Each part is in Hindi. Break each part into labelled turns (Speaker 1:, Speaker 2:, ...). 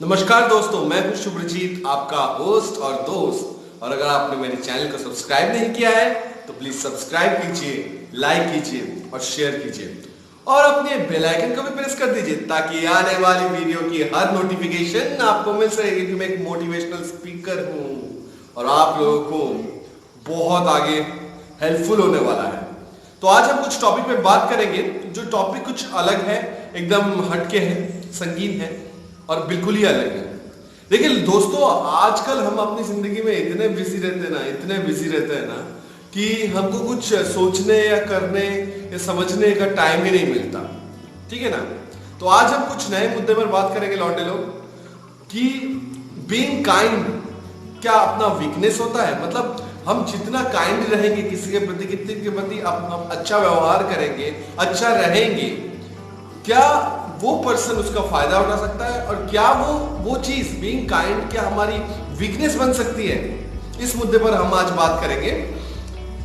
Speaker 1: नमस्कार दोस्तों, मैं हूं शुभ्रजीत, आपका होस्ट और दोस्त। और अगर आपने मेरे चैनल को सब्सक्राइब नहीं किया है तो प्लीज सब्सक्राइब कीजिए, लाइक कीजिए और शेयर कीजिए और अपने बेल आइकन को भी प्रेस कर दीजिए ताकि आने वाली वीडियो की हर नोटिफिकेशन आपको मिल सकेगी। कि मैं एक मोटिवेशनल स्पीकर हूं और आप लोगों को बहुत आगे हेल्पफुल होने वाला है। तो आज हम कुछ टॉपिक पे बात करेंगे जो टॉपिक कुछ अलग है, एकदम हटके है, संगीन है और बिल्कुल ही अलग है। लेकिन दोस्तों, आजकल हम अपनी जिंदगी में इतने बिजी रहते हैं ना कि हमको कुछ सोचने या करने या समझने का टाइम ही नहीं मिलता। ठीक है ना। तो आज हम कुछ नए मुद्दे पर बात करेंगे लौंडे लोग, कि बीइंग काइंड क्या अपना वीकनेस होता है? मतलब हम जितना काइंड रहेंगे किसी के प्रति, किसी के प्रति हम अच्छा व्यवहार करेंगे, अच्छा रहेंगे, क्या वो पर्सन उसका फायदा उठा सकता है? और क्या वो चीज बीइंग काइंड क्या हमारी वीकनेस बन सकती है? इस मुद्दे पर हम आज बात करेंगे।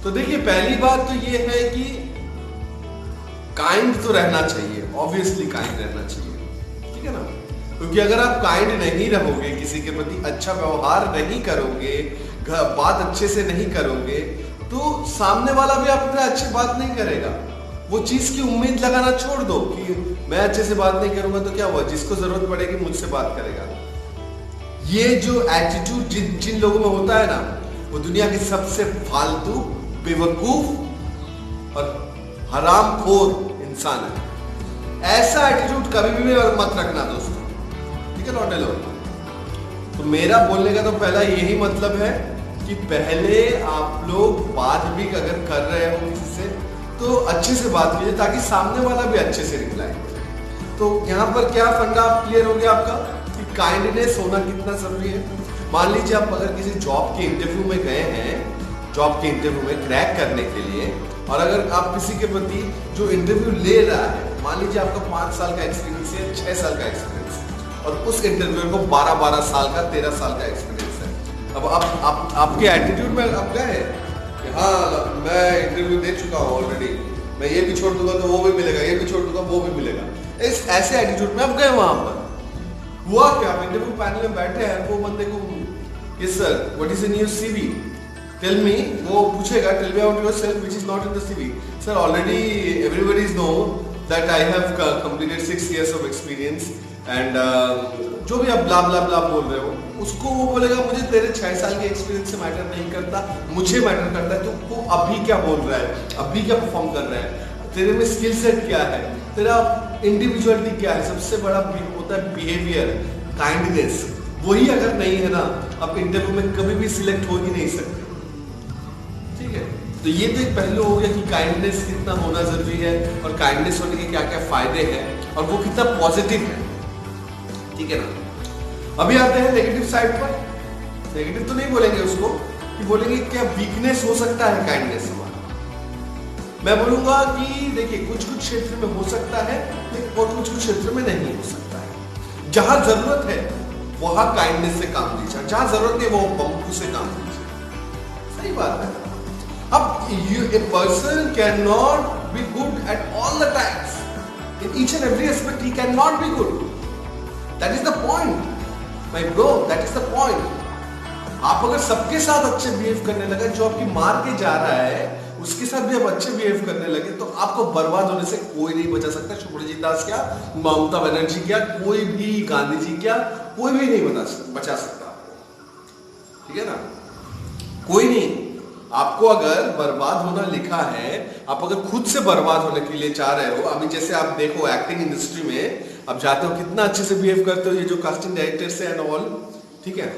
Speaker 1: तो देखिए, पहली बात तो ये है कि काइंड तो रहना चाहिए, ऑब्वियसली काइंड रहना चाहिए। ठीक है ना। क्योंकि अगर आप काइंड नहीं रहोगे, किसी के प्रति अच्छा व्यवहार नहीं करोगे, बात अच्छे से नहीं करोगे, तो सामने वाला भी आपसे अच्छी बात नहीं करेगा। वो चीज की उम्मीद लगाना छोड़ दो कि मैं अच्छे से बात नहीं करूंगा तो क्या हुआ, जिसको जरूरत पड़ेगी मुझसे बात करेगा। ये जो एटीट्यूड जिन लोगों में होता है ना, वो दुनिया के सबसे फालतू, बेवकूफ और हरामखोर इंसान है। ऐसा एटीट्यूड कभी भी मत रखना दोस्तों। ठीक है लौंडे लोग। तो मेरा बोलने का तो पहला यही मतलब है कि पहले आप लोग बात भी अगर कर रहे हो किसी से तो अच्छे से बात कीजिए ताकि सामने वाला भी अच्छे से रिप्लाई करे। तो यहाँ पर क्या फंडा क्लियर हो गया आपका कि काइंडनेस होना कितना जरूरी है। मान लीजिए आप अगर किसी जॉब के इंटरव्यू में गए हैं, जॉब के इंटरव्यू में क्रैक करने के लिए, और अगर आप किसी के प्रति जो इंटरव्यू ले रहा है, मान लीजिए आपका 5 साल का एक्सपीरियंस है, 6 साल का एक्सपीरियंस है, और उस इंटरव्यू को 12 साल का, 13 साल का एक्सपीरियंस है। अब आपके एटीट्यूड में आप क्या है, हाँ मैं इंटरव्यू दे चुका हूँ ऑलरेडी, मैं ये भी छोड़ दूंगा तो वो भी मिलेगा, ये भी छोड़ दूंगा वो भी मिलेगा, इस ऐसे एटीट्यूड में आप गए वहां पर। हुआ क्या, आप इंटरव्यू पैनल में बैठे हैं, वो बंदे को yes sir what is in your CV, tell me, वो पूछेगा tell me about yourself which is not in the CV. Sir already everybody is no that I have completed 6 years of experience and जो भी आप ब्ला ब्ला ब्ला बोल रहे हो, उसको वो बोलेगा मुझे तेरे 6 साल के एक्सपीरियंस से मैटर नहीं करता, मुझे मैटर करता है तो अभी क्या बोल रहा है, अभी क्या परफॉर्म कर रहा है, तेरे में स्किल सेट क्या है, तेरा इंडिविजुअलिटी क्या है। सबसे बड़ा होता है बिहेवियर, काइंडनेस। वही अगर नहीं है ना, आप इंटरव्यू में कभी भी सिलेक्ट हो ही नहीं सकते। ठीक है। तो ये तो एक पहलू हो गया कि काइंडनेस कितना होना जरूरी है और काइंडनेस होने के क्या क्या फायदे हैं और वो कितना पॉजिटिव है। ठीक है ना। अभी आते हैं नेगेटिव साइड पर। नेगेटिव तो नहीं बोलेंगे उसको, कि बोलेंगे क्या वीकनेस हो सकता है काइंडनेस हमारा। मैं बोलूंगा कि देखिए, कुछ कुछ क्षेत्र में हो सकता है और कुछ कुछ क्षेत्र में नहीं हो सकता है। जहां जरूरत है वहां काइंडनेस से काम लीजिए, जहां जरूरत है वो बम्बू से काम लीजिए। सही बात है। अब a person can not be good at all the times, in each and every aspect he can not be good. That is the point, my bro, that is the point. आप अगर सबके साथ अच्छे बिहेव करने लगे, जो आपकी मार के जा रहा है उसके साथ भी आप अच्छे बिहेव करने लगे, तो आपको बर्बाद होने से कोई नहीं बचा सकता। शुभ्रजीत दास क्या, ममता बनर्जी क्या, कोई भी, गांधी जी क्या, कोई भी नहीं बचा सकता आपको। ठीक है ना। कोई नहीं। आपको अगर बर्बाद होना लिखा है, आप अगर खुद से बर्बाद होने के लिए चाह रहे हो, अभी जैसे आप देखो एक्टिंग इंडस्ट्री में आप जाते हो, कितना अच्छे से बिहेव करते हो, ये जो कास्टिंग डायरेक्टर्स है एंड ऑल। ठीक है।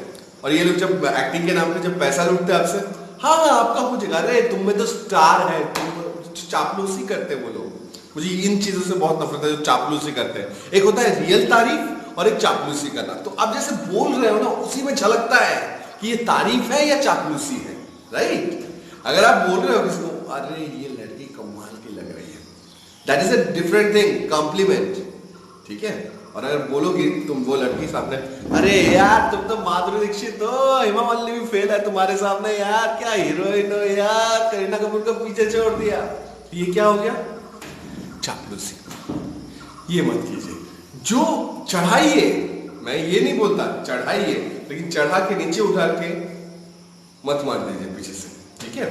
Speaker 1: और ये लोग जब एक्टिंग के नाम पे जब पैसा लूटते हैं आपसे, हाँ आपका हो जाएगा, अरे तुम में तो स्टार है, तुम चापलूसी करते हैं वो लोग। मुझे इन चीजों से बहुत नफरत है जो चापलूसी करते हैं। एक होता है रियल तारीफ और एक चापलूसी करना। तो आप जैसे बोल रहे हो ना, उसी में झलकता है कि ये तारीफ है या चापलूसी है। राइट। अगर आप बोल रहे हो किसी को, अरे ये लड़की कमाल की लग रही है, that is a different thing, compliment. ठीक है। और अगर बोलोगी तुम वो लड़की सामने, अरे यार तुम तो माधुरी दीक्षित हो, हेमा मालिनी भी फेल है तुम्हारे सामने, यार क्या हीरोइन हो यार, करीना कपूर को पीछे छोड़ दिया, ये क्या हो गया, चापलूसी। ये मत कीजिए। जो चढ़ाइए, मैं ये नहीं बोलता चढ़ाइए, लेकिन चढ़ा के नीचे उठा के मत मार दीजिए पीछे से, ठीक है?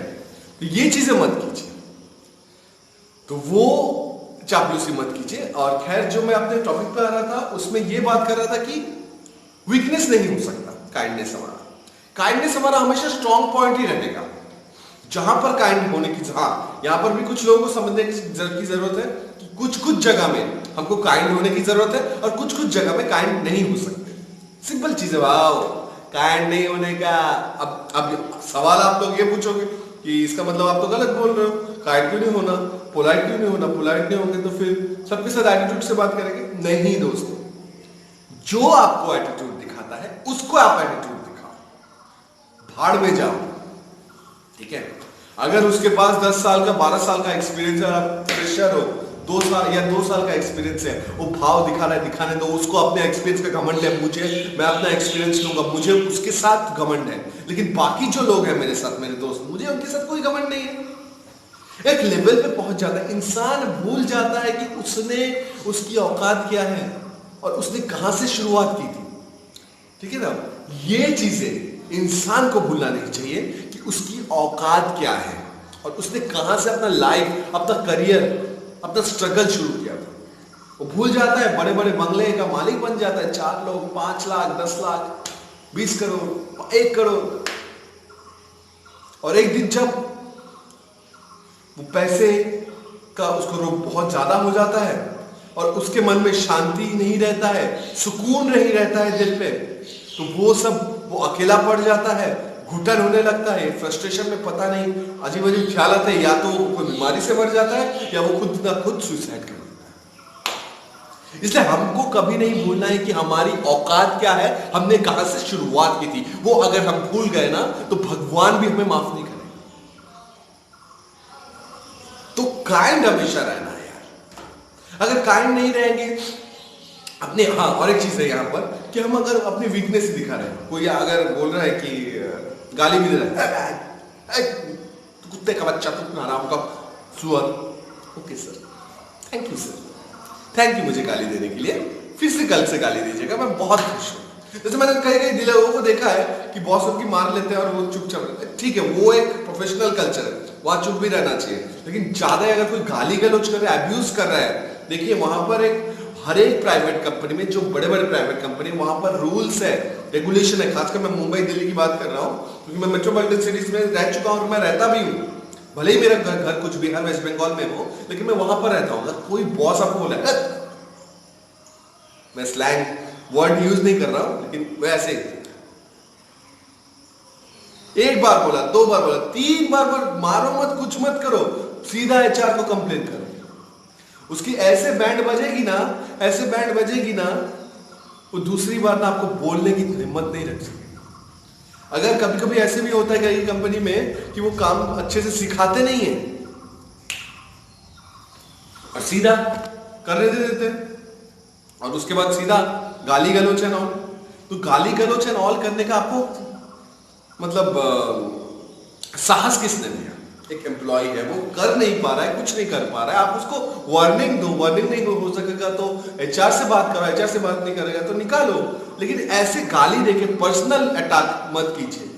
Speaker 1: तो ये चीजें मत कीजिए, तो वो चापलूसी मत कीजिए। और खैर, जो मैं अपने टॉपिक पे आ रहा था उसमें ये बात कर रहा था कि वीकनेस नहीं हो सकता काइंडनेस हमारा। काइंडनेस हमारा हमेशा स्ट्रॉन्ग पॉइंट ही रहेगा। जहां पर काइंड होने की, हाँ, यहां पर भी कुछ लोगों को समझने की जरूरत है कि कुछ कुछ जगह में हमको काइंड होने की जरूरत है और कुछ कुछ जगह में काइंड नहीं हो सकते। सिंपल चीज है वाओ, काइंड नहीं होने का। अब सवाल आप लोग ये पूछोगे कि इसका मतलब आप तो गलत बोल रहे हो, काइंड क्यों नहीं होना, पोलाइट क्यों नहीं होना? पोलाइट नहीं होंगे तो फिर सबके साथ एटीट्यूड से बात करेंगे? नहीं दोस्तों, जो आपको एटीट्यूड दिखाता है उसको आप एटीट्यूड दिखाओ, भाड़ में जाओ, ठीक है? अगर उसके पास 10 साल का 12 साल का एक्सपीरियंस है, आप फ्रेशर हो, 2 साल या 2 साल का एक्सपीरियंस है, वो भाव दिखा रहा है, दिखाने दो उसको। अपने एक्सपीरियंस का घमंड है, मैं अपना एक्सपीरियंस लूंगा, मुझे उसके साथ घमंड है। लेकिन बाकी जो लोग हैं मेरे साथ, मेरे दोस्त, मुझे उनके साथ कोई घमंड नहीं है। एक लेवल पे पहुंच जाता है इंसान, भूल जाता है कि उसकी औकात क्या है और उसने कहां से शुरुआत की थी, ठीक है ना? ये चीजें इंसान को भूलना नहीं चाहिए कि उसकी औकात क्या है और उसने कहां से अपना लाइफ, अपना करियर, अपना स्ट्रगल शुरू किया था। वो भूल जाता है, बड़े बड़े बंगले का मालिक बन जाता है, 4 लोग, 5 लाख, 10 लाख, 20 करोड़, 1 करोड़। और एक दिन जब वो पैसे का उसको रोग बहुत ज्यादा हो जाता है और उसके मन में शांति नहीं रहता है, सुकून नहीं रहता है दिल पे, तो वो अकेला पड़ जाता है, घुटन होने लगता है, फ्रस्ट्रेशन में पता नहीं अजीब अजीब ख्याल आते हैं, या तो वो कोई बीमारी से मर जाता है या वो खुद ना खुद सुसाइड कर लेता है। इसलिए हमको कभी नहीं भूलना है कि हमारी औकात क्या है, हमने कहां से शुरुआत की थी। वो अगर हम भूल गए ना तो भगवान भी हमें माफ नहीं करेंगे। तो काइंड हमेशा रहना है यार। अगर काइंड नहीं रहेंगे अपने, हाँ, और एक चीज है यहाँ पर कि हम अगर अपनी वीकनेस ही दिखा रहे हैं, कोई अगर बोल रहा है कि गाली भी दे रहा है, तो कुत्ते का बच्चा, तू हराम का सुअर, okay sir, thank you sir, thank you मुझे गाली देने के लिए, फिर से कल से गाली दीजिएगा, मैं बहुत खुश हूँ। जैसे मैंने कई दिले लोगों को देखा है कि बॉस उनकी मार लेते हैं और वो चुपचाप रहते हैं, ठीक है, वो एक प्रोफेशनल कल्चर है, वहां चुप भी रहना चाहिए। लेकिन ज्यादा अगर कोई गाली गलौज कर रहा है, अब्यूज कर रहा है, देखिए वहां पर हर एक प्राइवेट कंपनी में, जो बड़े बड़े प्राइवेट कंपनी, वहां पर रूल्स है, रेगुलेशन है। खासकर मैं मुंबई दिल्ली की बात कर रहा हूँ क्योंकि मैं मेट्रोपॉलिटन सिटीज में रह चुका हूँ और मैं रहता भी हूँ। भले ही मेरा घर कुछ बिहार वेस्ट बंगाल में हो, लेकिन मैं वहां पर रहता हूँ। अगर कोई बॉस आपको बोला, मैं स्लैंग वर्ड यूज नहीं कर रहा हूं, लेकिन वैसे एक बार बोला, 2 बार बोला, 3 बार मारो मत, कुछ मत करो, सीधा एचआर को कंप्लेन करो। उसकी ऐसे बैंड बजेगी ना, वो दूसरी बार ना आपको बोलने की हिम्मत नहीं रख सकेगी। अगर कभी कभी ऐसे भी होता है कई कंपनी में कि वो काम अच्छे से सिखाते नहीं है और सीधा करने दे देते हैं, और उसके बाद सीधा गाली गलौच एंड ऑल। तो गाली गलौच एंड ऑल करने का आपको मतलब साहस किसने दिया? एक एम्प्लॉय है, वो कर नहीं पा रहा है, कुछ नहीं कर पा रहा है, आप उसको वार्निंग दो। वार्निंग नहीं हो सकेगा तो एचआर से बात करो, एचआर से बात नहीं करेगा तो निकालो। लेकिन ऐसे गाली देके पर्सनल अटैक मत कीजिए।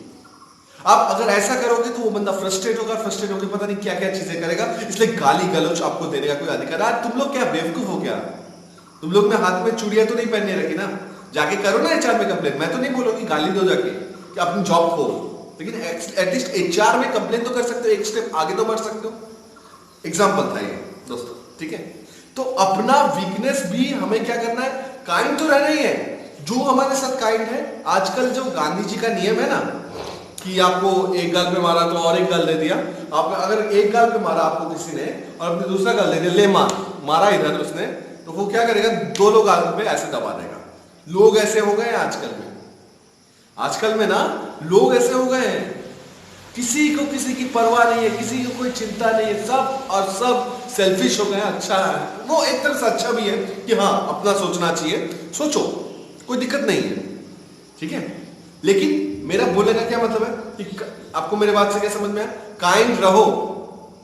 Speaker 1: आप अगर ऐसा करोगे तो वो बंदा फ्रस्ट्रेट होकर पता नहीं क्या क्या चीजें करेगा। इसलिए गाली गलौच आपको देने का कोई अधिकार है? तुम लोग क्या बेवकूफ हो क्या? तुम लोग ने हाथ में चूड़ियां तो नहीं पहनने रखी ना? जाके करो ना एचआर में कंप्लेन। मैं तो नहीं बोलूंगी गाली दो जाके कि अपनी जॉब खो, लेकिन एटलीस्ट एचआर में कंप्लेन तो कर सकते हो, एक स्टेप आगे तो बढ़ सकते हो। एग्जांपल था ये दोस्तों, ठीक है? तो अपना वीकनेस भी हमें क्या करना है, काइंड तो रहना ही है। जो हमारे साथ काइंड है, आजकल जो गांधी जी का नियम है ना कि आपको एक गाल पे मारा तो और एक गाल दे दिया। आप अगर एक गाल पे मारा आपको किसी ने और अपने दूसरा गाल दे दिया, ले मारा इधर उसने, तो वो क्या करेगा, 2 लोग गाल पे ऐसे दबा देगा। लोग ऐसे हो गए आजकल में ना, लोग ऐसे हो गए हैं, किसी को किसी की परवाह नहीं है, किसी को कोई चिंता नहीं है, सब सेल्फिश हो गए हैं। अच्छा है वो, एक तरह से अच्छा भी है कि हाँ अपना सोचना चाहिए, सोचो, कोई दिक्कत नहीं है, ठीक है। लेकिन मेरा बोलने का क्या मतलब है कि आपको मेरे बात से क्या समझ में आया? काइंड रहो,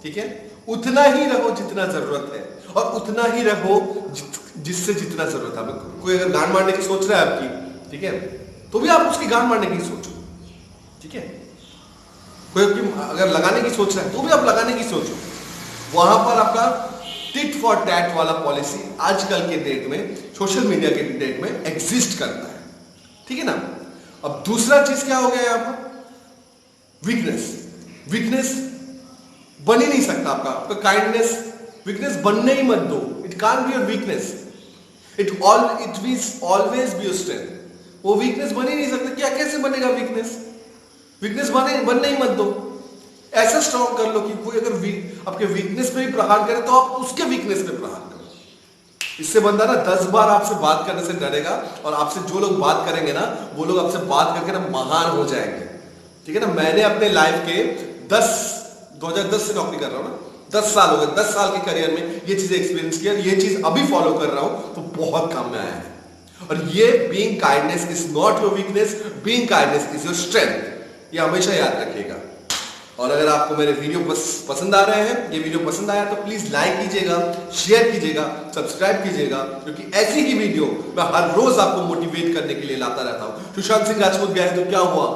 Speaker 1: ठीक है, उतना ही रहो जितना जरूरत है, और उतना ही रहो जिससे जितना जरूरत है। कोई अगर गांड मारने की सोच रहा है आपकी, ठीक है, तो भी आप उसकी गांड मारने की सोचो, ठीक है। कोई अगर लगाने की सोच रहा है तो भी आप लगाने की सोचो। वहां पर आपका टिट फॉर टैट वाला पॉलिसी आजकल के डेट में, सोशल मीडिया के डेट में एग्जिस्ट करता है, ठीक है ना। अब दूसरा चीज क्या हो गया यहां पर, वीकनेस। वीकनेस बन ही नहीं सकता आपका काइंडनेस, वीकनेस बनने ही मत दो। It can't be your weakness, it will always be your strength. वो वीकनेस बन ही नहीं सकता। क्या कैसे बनेगा वीकनेस? वीकनेस बनने ही मत दो। ऐसा स्ट्रॉन्ग कर लो कि कोई अगर आपके वीकनेस पे ही प्रहार करे तो आप उसके वीकनेस पे प्रहार करो। इससे बंदा ना 10 बार आपसे बात करने से डरेगा, और आपसे जो लोग बात करेंगे ना, वो लोग आपसे बात करके ना महान हो जाएंगे, ठीक है ना। मैंने अपने लाइफ के 2010 से नौकरी कर रहा हूं ना, 10 साल हो गए, 10 साल के करियर में ये चीजें एक्सपीरियंस किया, ये चीज अभी फॉलो कर रहा हूं, तो बहुत काम में आया है। और ये being kindness is not your weakness, being kindness is your strength. ये हमेशा याद रखिएगा। और अगर आपको मेरे वीडियो पसंद आ रहे हैं, ये वीडियो पसंद आया तो प्लीज लाइक कीजिएगा, शेयर कीजिएगा, सब्सक्राइब कीजिएगा, क्योंकि ऐसी ही वीडियो मैं हर रोज आपको मोटिवेट करने के लिए लाता रहता हूं। सुशांत सिंह राजपूत गए तो क्या हुआ,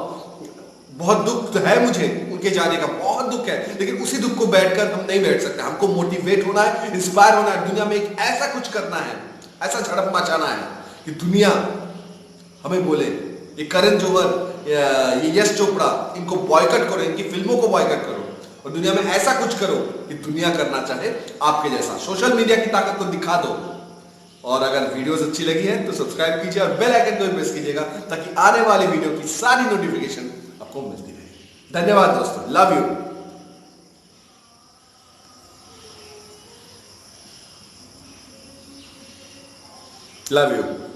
Speaker 1: बहुत दुख तो है मुझे उनके जाने का, बहुत दुख है, लेकिन उसी दुख को बैठकर हम नहीं बैठ सकते। हमको मोटिवेट होना है, इंस्पायर होना है, दुनिया में एक ऐसा कुछ करना है, ऐसा झड़प मचाना है कि दुनिया हमें बोले ये करण जौहर, ये यश चोपड़ा, इनको बॉयकट करो, इनकी फिल्मों को बॉयकट करो, और दुनिया में ऐसा कुछ करो कि दुनिया करना चाहे आपके जैसा। सोशल मीडिया की ताकत को दिखा दो। और अगर वीडियोस अच्छी लगी है तो सब्सक्राइब कीजिए और बेल आइकन को प्रेस कीजिएगा, ताकि आने वाली वीडियो की सारी नोटिफिकेशन आपको मिलती रहे। धन्यवाद दोस्तों, लव यू। Love you.